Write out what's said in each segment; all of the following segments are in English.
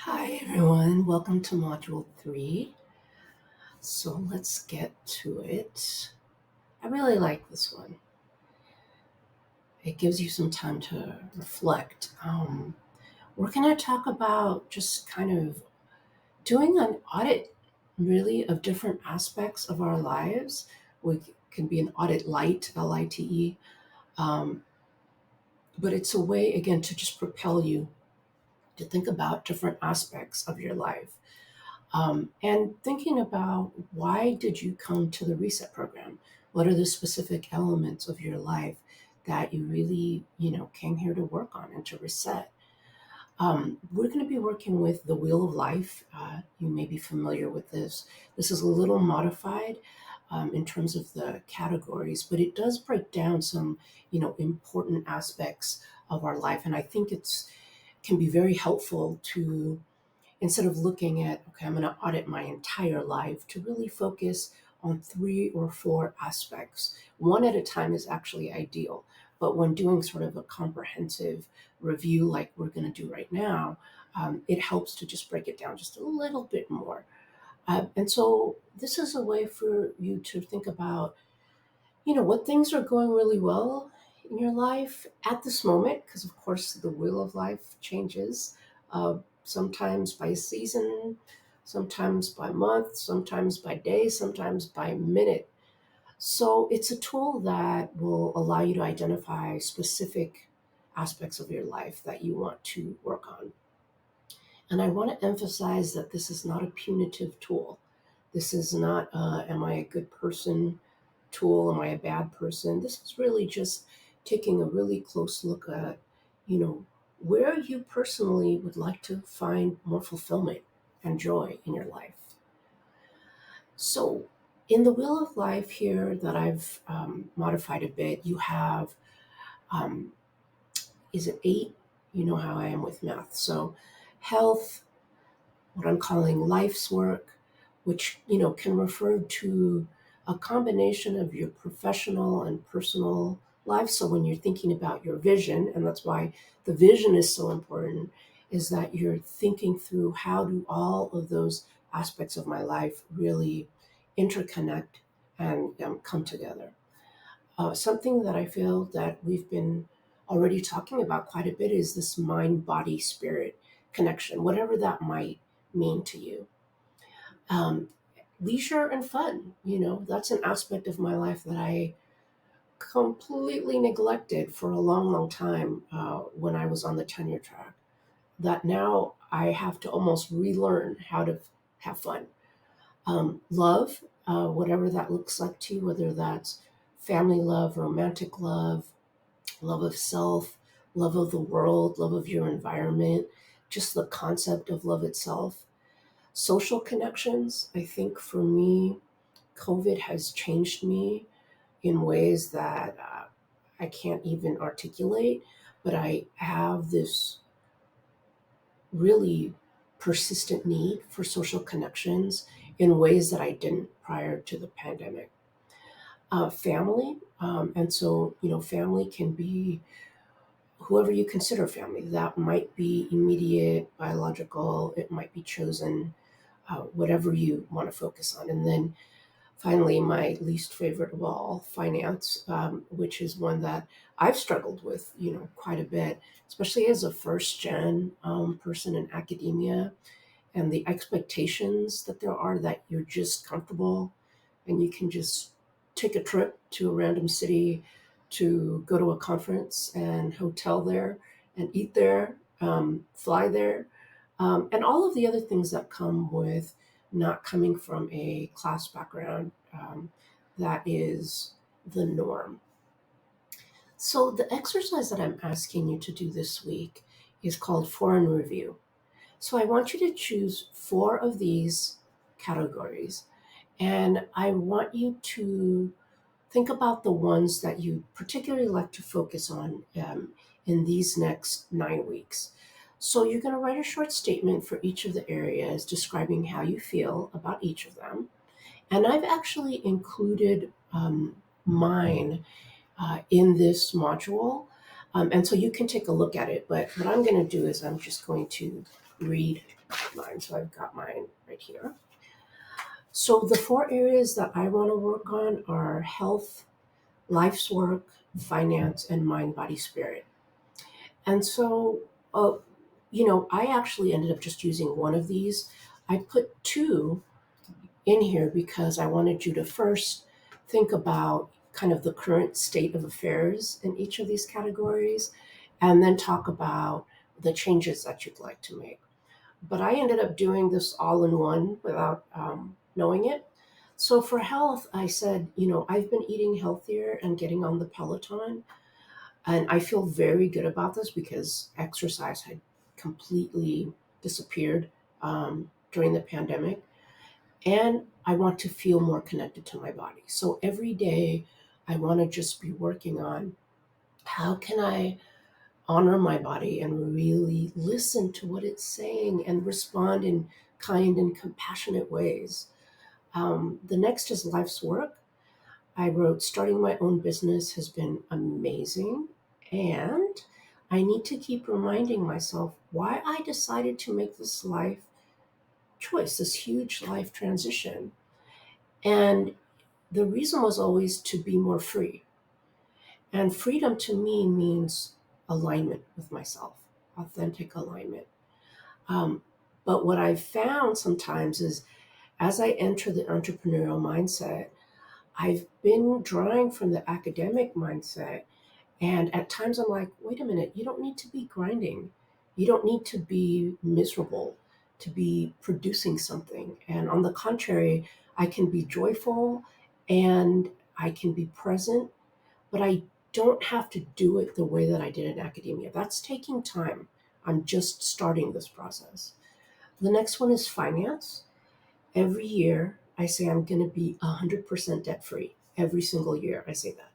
Hi everyone, welcome to Module 3. So let's get to it. I really like this one. It gives you some time to reflect. We're going to talk about just kind of doing an audit, really, of different aspects of our lives. We can be an audit light, LITE, um, but it's a way, again, to just propel you to think about different aspects of your life. And thinking about why did you come to the reset program? What are the specific elements of your life that you really, came here to work on and to reset? We're going to be working with the Wheel of Life. You may be familiar with this. This is a little modified in terms of the categories, but it does break down some, important aspects of our life, and I think it's can be very helpful to, instead of looking at, okay, I'm going to audit my entire life, to really focus on 3 or 4 aspects. One at a time is actually ideal. But when doing sort of a comprehensive review like we're going to do right now, it helps to just break it down just a little bit more. And so this is a way for you to think about, what things are going really well in your life at this moment, because of course the wheel of life changes, sometimes by season, sometimes by month, sometimes by day, sometimes by minute. So it's a tool that will allow you to identify specific aspects of your life that you want to work on. And I want to emphasize that this is not a punitive tool. This is not, am I a good person tool? Am I a bad person? This is really just taking a really close look at, you know, where you personally would like to find more fulfillment and joy in your life. So, in the Wheel of Life here that I've modified a bit, you have, um, is it 8? You know how I am with math. So, health, what I'm calling life's work, which can refer to a combination of your professional and personal life. So when you're thinking about your vision, and that's why the vision is so important, is that you're thinking through how do all of those aspects of my life really interconnect and come together. Something that I feel that we've been already talking about quite a bit is this mind, body, spirit connection, whatever that might mean to you. Um, Leisure and fun, that's an aspect of my life that I completely neglected for a long, long time when I was on the tenure track. That now I have to almost relearn how to have fun. Love, whatever that looks like to you, whether that's family love, romantic love, love of self, love of the world, love of your environment, just the concept of love itself. Social connections, I think for me, COVID has changed me in ways that I can't even articulate, but I have this really persistent need for social connections in ways that I didn't prior to the pandemic. Family, and so, family can be whoever you consider family. That might be immediate, biological, it might be chosen, whatever you want to focus on. And then finally, my least favorite of all, finance, which is one that I've struggled with, quite a bit, especially as a first gen person in academia, and the expectations that there are that you're just comfortable and you can just take a trip to a random city to go to a conference and hotel there and eat there, fly there, and all of the other things that come with not coming from a class background that is the norm. So, the exercise that I'm asking you to do this week is called Foreign Review. So, I want you to choose 4 of these categories, and I want you to think about the ones that you particularly like to focus on in these next 9 weeks. So you're going to write a short statement for each of the areas describing how you feel about each of them. And I've actually included mine in this module. And so you can take a look at it. But what I'm going to do is I'm just going to read mine. So I've got mine right here. So the 4 areas that I want to work on are health, life's work, finance, and mind, body, spirit. And so, uh, I actually ended up just using one of these. I put two in here because I wanted you to first think about kind of the current state of affairs in each of these categories and then talk about the changes that you'd like to make. But I ended up doing this all in one without knowing it. So for health, I said, I've been eating healthier and getting on the Peloton. And I feel very good about this because exercise had completely disappeared during the pandemic. And I want to feel more connected to my body. So every day, I want to just be working on how can I honor my body and really listen to what it's saying and respond in kind and compassionate ways. The next is life's work. I wrote, starting my own business has been amazing. And I need to keep reminding myself why I decided to make this life choice, this huge life transition. And the reason was always to be more free. And freedom to me means alignment with myself, authentic alignment. Um, but what I've found sometimes is as I enter the entrepreneurial mindset, I've been drawing from the academic mindset. And at times I'm like, wait a minute, you don't need to be grinding. You don't need to be miserable to be producing something. And on the contrary, I can be joyful and I can be present, but I don't have to do it the way that I did in academia. That's taking time. I'm just starting this process. The next one is finance. Every year, I say I'm going to be 100% debt free. Every single year, I say that.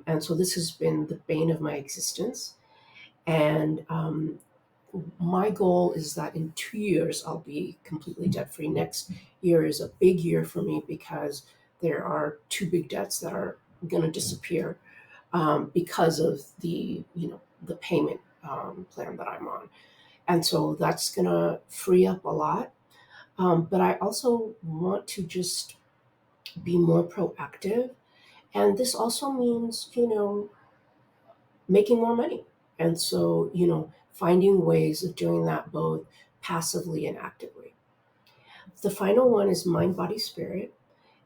And so this has been the bane of my existence. And my goal is that in 2 years, I'll be completely debt free. Next year is a big year for me because there are two big debts that are going to disappear because of the payment plan that I'm on. And so that's going to free up a lot. But I also want to just be more proactive. And this also means, making more money. And so, finding ways of doing that both passively and actively. The final one is mind, body, spirit.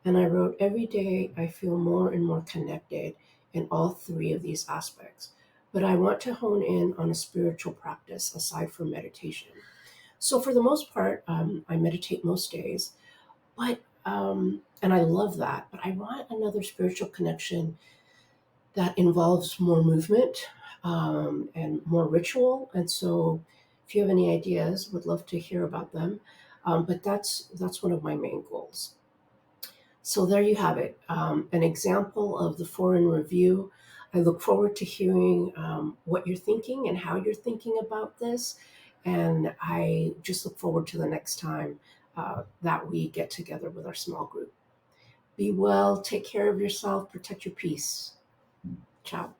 And I wrote, every day I feel more and more connected in all three of these aspects. But I want to hone in on a spiritual practice aside from meditation. So, for the most part, I meditate most days, and I love that. But I want another spiritual connection that involves more movement and more ritual. And so, if you have any ideas, would love to hear about them. But that's one of my main goals. So there you have it, an example of the 4 in review. I look forward to hearing what you're thinking and how you're thinking about this. And I just look forward to the next time that we get together with our small group. Be well, take care of yourself, protect your peace. Ciao.